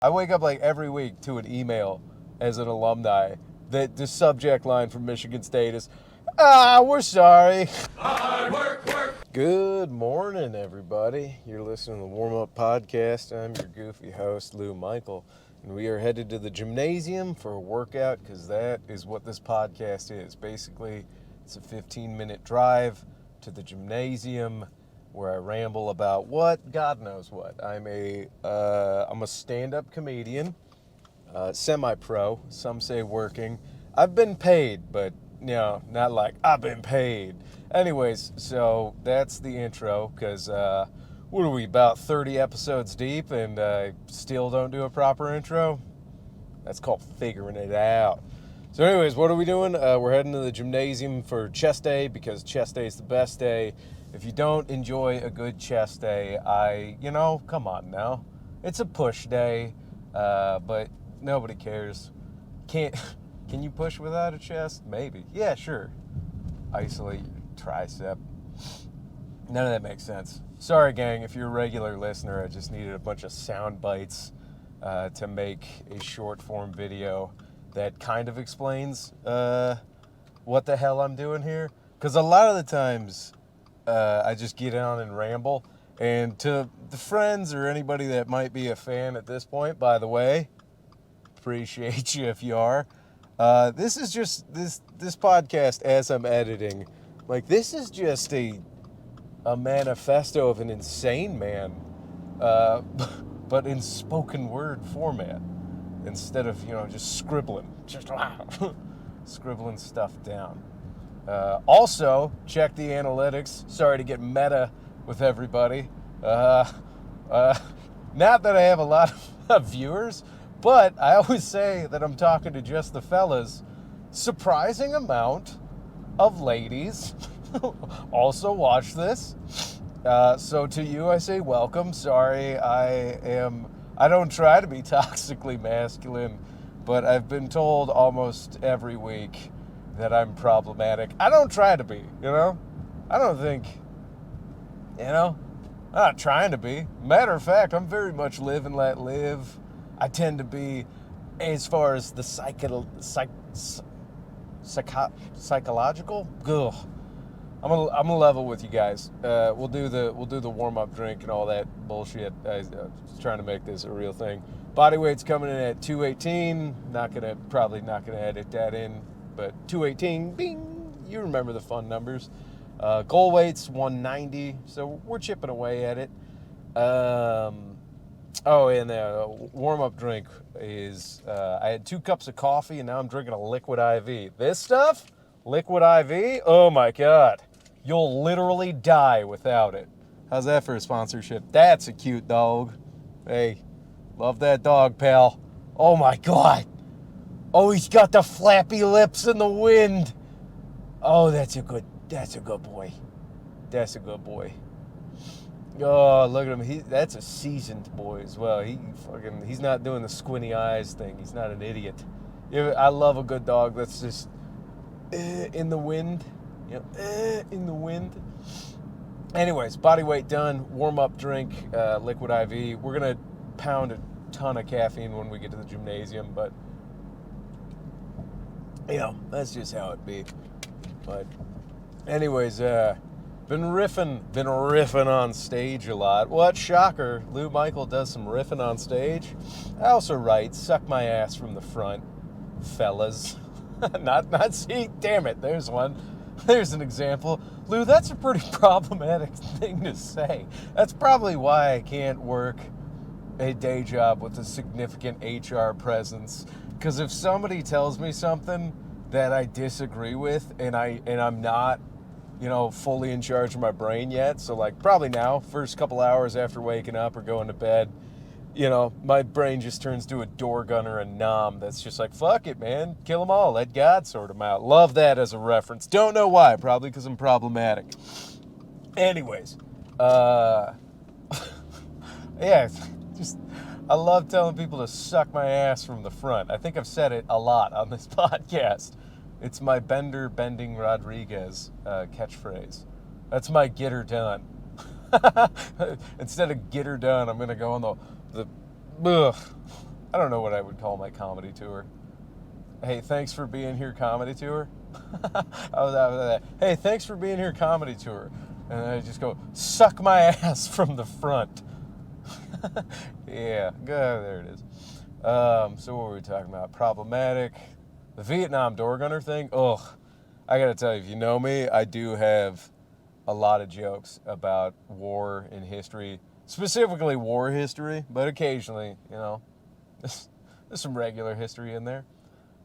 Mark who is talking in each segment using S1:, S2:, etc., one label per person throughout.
S1: I wake up like every week to an email as an alumni that the subject line from Michigan State is, we're sorry. Good morning, everybody. You're listening to the Warm Up Podcast. I'm your goofy host, Lou Michael, and we are headed to the gymnasium for a workout because that is what this podcast is. Basically, it's a 15-minute drive to the gymnasium where I ramble about what? God knows what. I'm a stand-up comedian, semi-pro, some say working. I've been paid, but, not like I've been paid. Anyways, so that's the intro, because, what are we, about 30 episodes deep, and I still don't do a proper intro? That's called figuring it out. So anyways, what are we doing? We're heading to the gymnasium for chest day, because chest day is the best day. If you don't enjoy a good chest day, come on now. It's a push day, but nobody cares. Can you push without a chest? Maybe. Yeah, sure. Isolate your tricep. None of that makes sense. Sorry, gang, if you're a regular listener, I just needed a bunch of sound bites to make a short form video that kind of explains what the hell I'm doing here. Because a lot of the times I just get on and ramble. And to the friends or anybody that might be a fan at this point, by the way, appreciate you if you are. This is just this podcast as I'm editing. Like, this is just a manifesto of an insane man, but in spoken word format instead of just scribbling, scribbling stuff down. Also, check the analytics. Sorry to get meta with everybody. Not that I have a lot of viewers, but I always say that I'm talking to just the fellas. Surprising amount of ladies also watch this. So to you, I say welcome. Sorry, I don't try to be toxically masculine, but I've been told almost every week that I'm problematic. I don't try to be, I don't think, I'm not trying to be. Matter of fact, I'm very much live and let live. I tend to be, as far as the psychological, ugh. I'm gonna level with you guys. We'll do the warm up drink and all that bullshit. I was trying to make this a real thing. Body weight's coming in at 218. Probably not gonna edit that in, but 218. Bing. You remember the fun numbers. Goal weight's 190. So we're chipping away at it. And the warm up drink is I had 2 cups of coffee and now I'm drinking a liquid IV. This stuff, liquid IV. Oh my God. You'll literally die without it. How's that for a sponsorship? That's a cute dog. Hey, love that dog, pal. Oh my God. Oh, he's got the flappy lips in the wind. Oh, that's a good boy. That's a good boy. Oh, look at him. That's a seasoned boy as well. He's not doing the squinty eyes thing. He's not an idiot. I love a good dog that's just in the wind. In the wind. Anyways, body weight done. Warm up drink, liquid IV. We're going to pound a ton of caffeine when we get to the gymnasium, but, that's just how it be. But, anyways, been riffing on stage a lot. What shocker, Lou Michael does some riffing on stage. I also write, suck my ass from the front, fellas. not see, damn it, there's one. There's an example. Lou, that's a pretty problematic thing to say. That's probably why I can't work a day job with a significant HR presence. Because if somebody tells me something that I disagree with and I'm not, fully in charge of my brain yet, so like probably now, first couple hours after waking up or going to bed, my brain just turns to a door gunner and nom that's just like, fuck it, man. Kill them all. Let God sort them out. Love that as a reference. Don't know why. Probably because I'm problematic. Anyways. Yeah. I love telling people to suck my ass from the front. I think I've said it a lot on this podcast. It's my Bending Rodriguez catchphrase. That's my get her done. Instead of get her done, I'm going to go on the ugh. I don't know what I would call my comedy tour. Hey, thanks for being here, comedy tour. I was out of that. Hey, thanks for being here, comedy tour. And then I just go, suck my ass from the front. Yeah, there it is. So what were we talking about? Problematic. The Vietnam door gunner thing. Ugh. I gotta tell you, if you know me, I do have a lot of jokes about war and history, specifically war history, but occasionally, there's some regular history in there.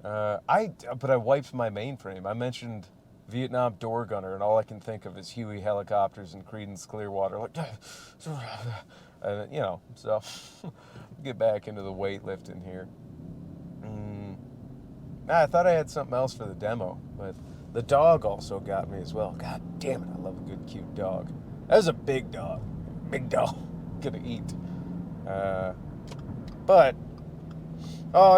S1: But I wiped my mainframe. I mentioned Vietnam door gunner, and all I can think of is Huey helicopters and Creedence Clearwater. Like, so get back into the weightlifting here. I thought I had something else for the demo, but the dog also got me as well. God damn it, I love a good, cute dog. That was a big dog. Big dog. Gonna eat. I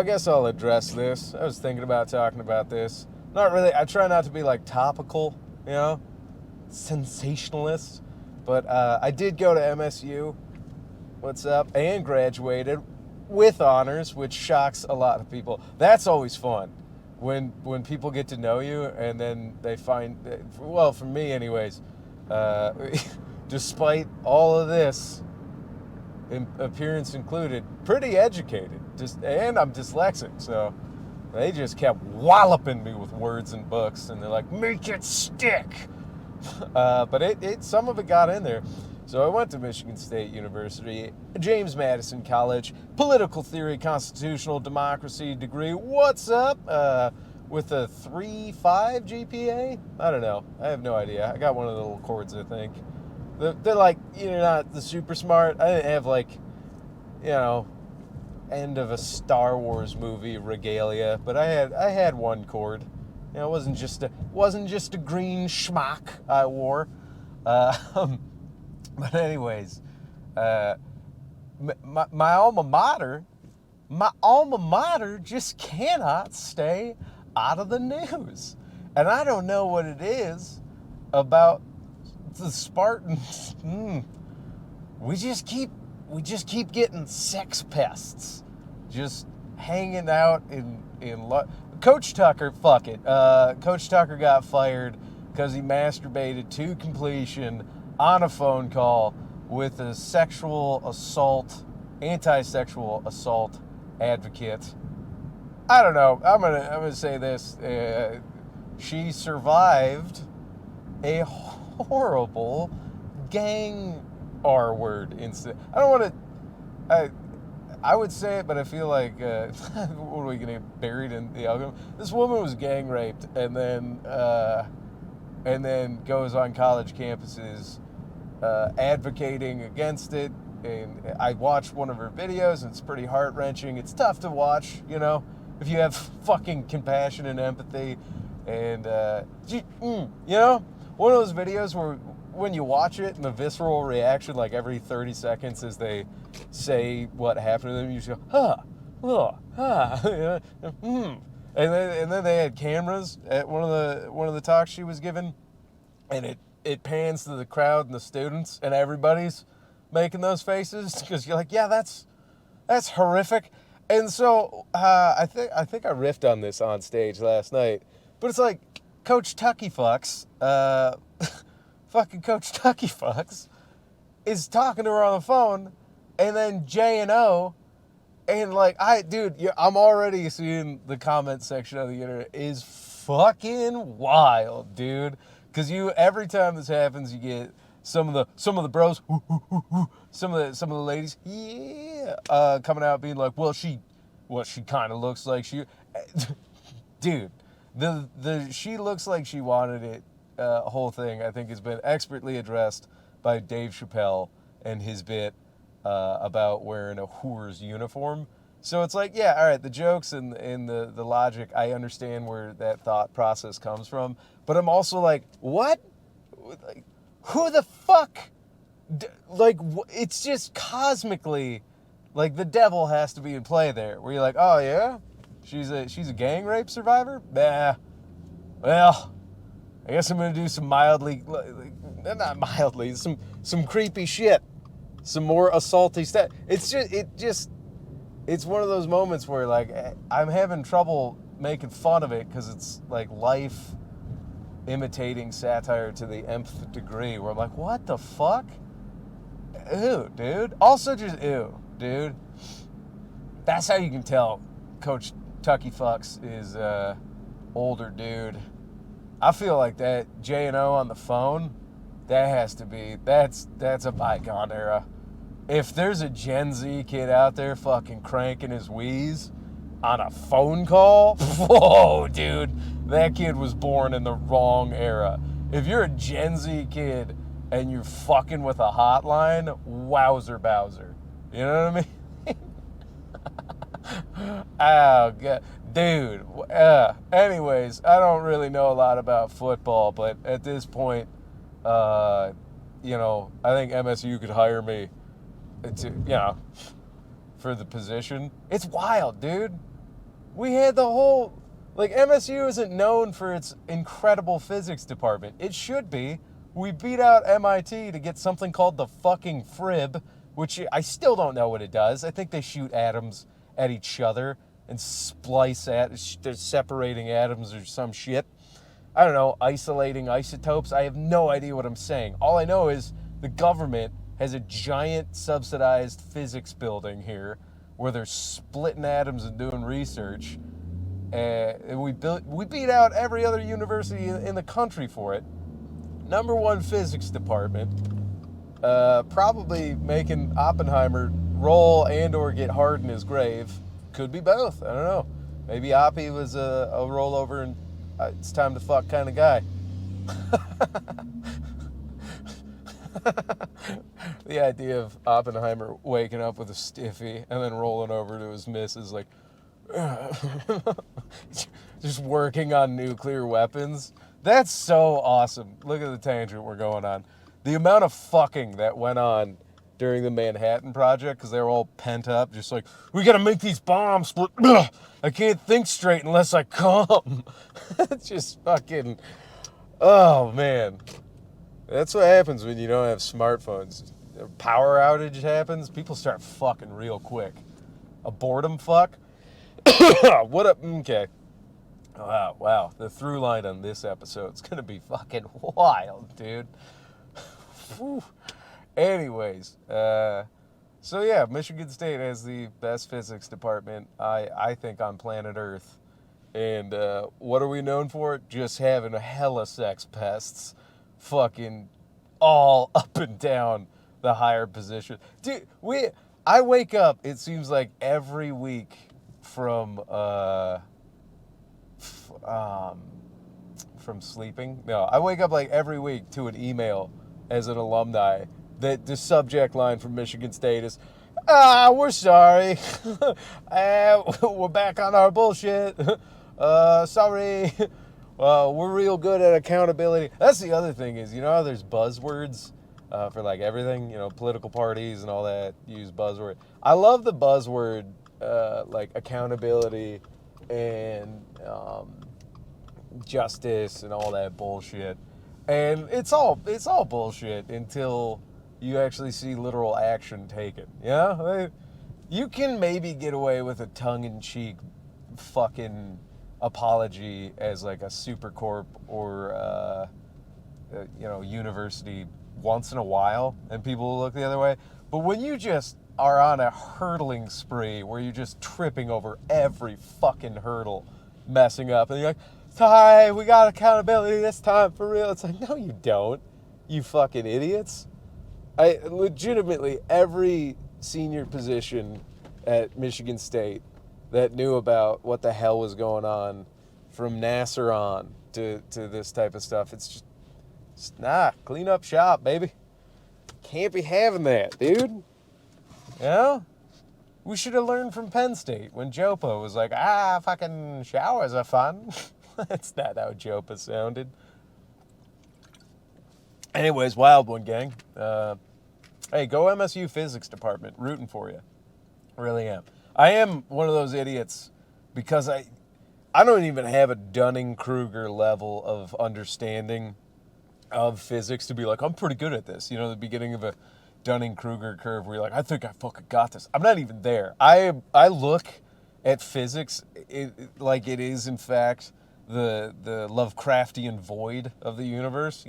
S1: guess I'll address this. I was thinking about talking about this. Not really. I try not to be like topical, sensationalist. But I did go to MSU. What's up? And graduated with honors, which shocks a lot of people. That's always fun. When people get to know you and then they find, well, for me anyways, despite all of this, appearance included, pretty educated. And I'm dyslexic, so they just kept walloping me with words and books, and they're like, make it stick. But some of it got in there. So I went to Michigan State University, James Madison College, political theory, constitutional democracy degree. What's up? With a 3.5 GPA? I don't know. I have no idea. I got one of the little chords, I think. They're like, you're not the super smart. I didn't have like, end of a Star Wars movie regalia, but I had one chord. It wasn't just a green schmuck I wore. But anyways, my alma mater just cannot stay out of the news. And I don't know what it is about the Spartans. We just keep getting sex pests just hanging out in Coach Tucker, fuck it. Coach Tucker got fired because he masturbated to completion on a phone call with a anti-sexual assault advocate. I don't know. I'm gonna say this. She survived a horrible gang R-word incident. I don't want to. I would say it, but I feel like what are we gonna get buried in the algorithm? This woman was gang raped, and then goes on college campuses advocating against it. And I watched one of her videos, and it's pretty heart-wrenching. It's tough to watch, if you have fucking compassion and empathy. And, one of those videos where when you watch it and the visceral reaction, like every 30 seconds as they say what happened to them, you just go, And then they had cameras at one of the talks she was giving, and it pans to the crowd and the students, and everybody's making those faces because you're like, yeah, that's horrific. And so I think I riffed on this on stage last night, but it's like Coach Tucky Fucks, fucking Coach Tucky Fucks, is talking to her on the phone, and then J&O, and like, I'm already seeing the comment section of the internet is fucking wild, dude. Because every time this happens, you get some of the bros, some of the ladies, coming out being like, well, she kind of looks like she, dude, the she looks like she wanted it whole thing, I think, has been expertly addressed by Dave Chappelle and his bit about wearing a whore's uniform. So it's like, yeah, all right, the jokes and the logic, I understand where that thought process comes from, but I'm also like, what? Like, who the fuck? Like, it's just cosmically, like, the devil has to be in play there, where you're like, oh yeah, she's a gang rape survivor? Nah. Well, I guess I'm gonna do some not mildly, some creepy shit, some more assaulty stuff. it's one of those moments where like I'm having trouble making fun of it because it's like life imitating satire to the nth degree. Where I'm like, what the fuck? Ew, dude. Also, just ew, dude. That's how you can tell Coach Tucky Fucks is older dude. I feel like that J&O on the phone, that has to be, that's a bygone era. If there's a Gen Z kid out there fucking cranking his wheeze on a phone call, whoa, dude, that kid was born in the wrong era. If you're a Gen Z kid and you're fucking with a hotline, wowzer bowser. You know what I mean? Oh, God. Dude. Anyways, I don't really know a lot about football, but at this point, I think MSU could hire me to, for the position. It's wild, dude. We had the whole, MSU isn't known for its incredible physics department. It should be. We beat out MIT to get something called the fucking Frib, which I still don't know what it does. I think they shoot atoms at each other and they're separating atoms or some shit. I don't know, isolating isotopes. I have no idea what I'm saying. All I know is the government has a giant subsidized physics building here where they're splitting atoms and doing research. And we beat out every other university in the country for it. Number one physics department. Probably making Oppenheimer roll and or get hard in his grave. Could be both. I don't know. Maybe Oppie was a rollover and it's time to fuck kind of guy. The idea of Oppenheimer waking up with a stiffy and then rolling over to his missus like just working on nuclear weapons. That's so awesome. Look at the tangent we're going on. The amount of fucking that went on during the Manhattan Project because they were all pent up, just like, we gotta make these bombs, but I can't think straight unless I come. It's just fucking, oh man. That's what happens when you don't have smartphones. A power outage happens, people start fucking real quick. A boredom fuck? What up? Okay. Wow. The through line on this episode is gonna be fucking wild, dude. Anyways, so yeah, Michigan State has the best physics department, I think, on planet Earth. And what are we known for? Just having a hella sex pests fucking all up and down the higher position. Dude, I wake up, it seems like every week from sleeping. No, I wake up like every week to an email as an alumni that the subject line from Michigan State is, we're sorry. We're back on our bullshit. Sorry. We're real good at accountability. That's the other thing is, how there's buzzwords for like everything, political parties and all that use buzzword. I love the buzzword like accountability and justice and all that bullshit. And it's all bullshit until you actually see literal action taken. Yeah? You can maybe get away with a tongue-in-cheek fucking apology as like a Supercorp or university once in a while and people will look the other way. But when you just are on a hurdling spree where you're just tripping over every fucking hurdle, messing up, and you're like, sorry, we got accountability this time for real. It's like, no, you don't, you fucking idiots. I legitimately, every senior position at Michigan State that knew about what the hell was going on from Nasser on to this type of stuff, it's just clean up shop, baby. Can't be having that, dude. We should have learned from Penn State when Jopa was like, fucking showers are fun. That's not how Jopa sounded. Anyways, wild one, gang. Hey, go MSU physics department. Rooting for you. Really am. I am one of those idiots because I don't even have a Dunning-Kruger level of understanding of physics to be like, I'm pretty good at this. The beginning of a Dunning-Kruger curve where you're like, I think I fucking got this. I'm not even there. I look at physics like it is, in fact, the Lovecraftian void of the universe,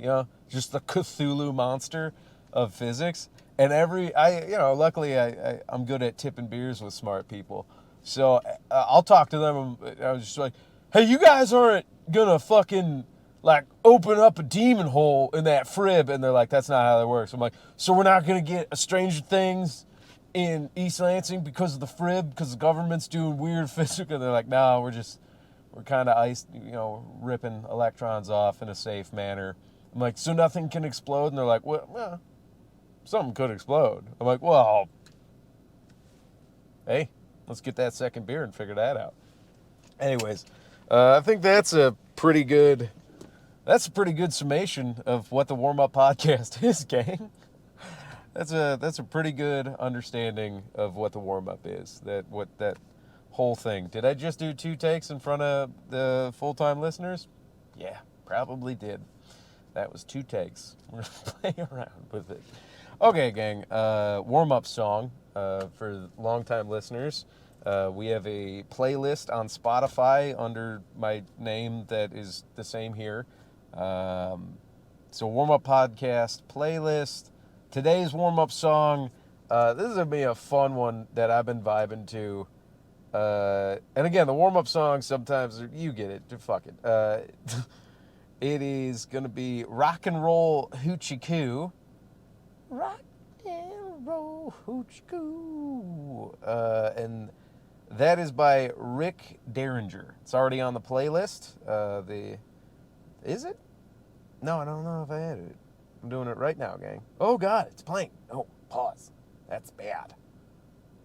S1: just the Cthulhu monster of physics. And luckily I'm good at tipping beers with smart people. So I'll talk to them. I was just like, hey, you guys aren't gonna fucking like open up a demon hole in that frib. And they're like, that's not how that works. I'm like, so we're not gonna get a Stranger Things in East Lansing because of the frib, because the government's doing weird physics. And they're like, no, we're kind of ripping electrons off in a safe manner. I'm like, so nothing can explode? And they're like, well, something could explode. I'm like, well, hey, let's get that second beer and figure that out. Anyways, I think that's a pretty good summation of what the warm-up podcast is, gang. That's a pretty good understanding of what the warm-up is. That whole thing. Did I just do 2 takes in front of the full-time listeners? Yeah, probably did. That was 2 takes. We're going to play around with it. Okay, gang. Warm-up song for long-time listeners. We have a playlist on Spotify under my name that is the same here. So warm-up podcast playlist. Today's warm-up song. This is going to be a fun one that I've been vibing to. And again, the warm-up song, sometimes you get it. Fuck it. It is going to be Rock and Roll Hoochie Coo. Rock and Roll Hoochie Coo. And that is by Rick Derringer. It's already on the playlist. Is it? No, I don't know if I added it. I'm doing it right now, gang. Oh, God, it's playing. Oh, pause. That's bad.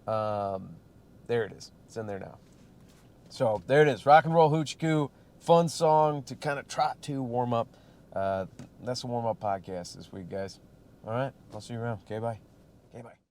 S1: There it is. It's in there now. So there it is. Rock and Roll Hoochie Coo. Fun song to kind of trot to, warm up. That's the warm up podcast this week, guys. All right. I'll see you around. Okay, bye. Okay, bye.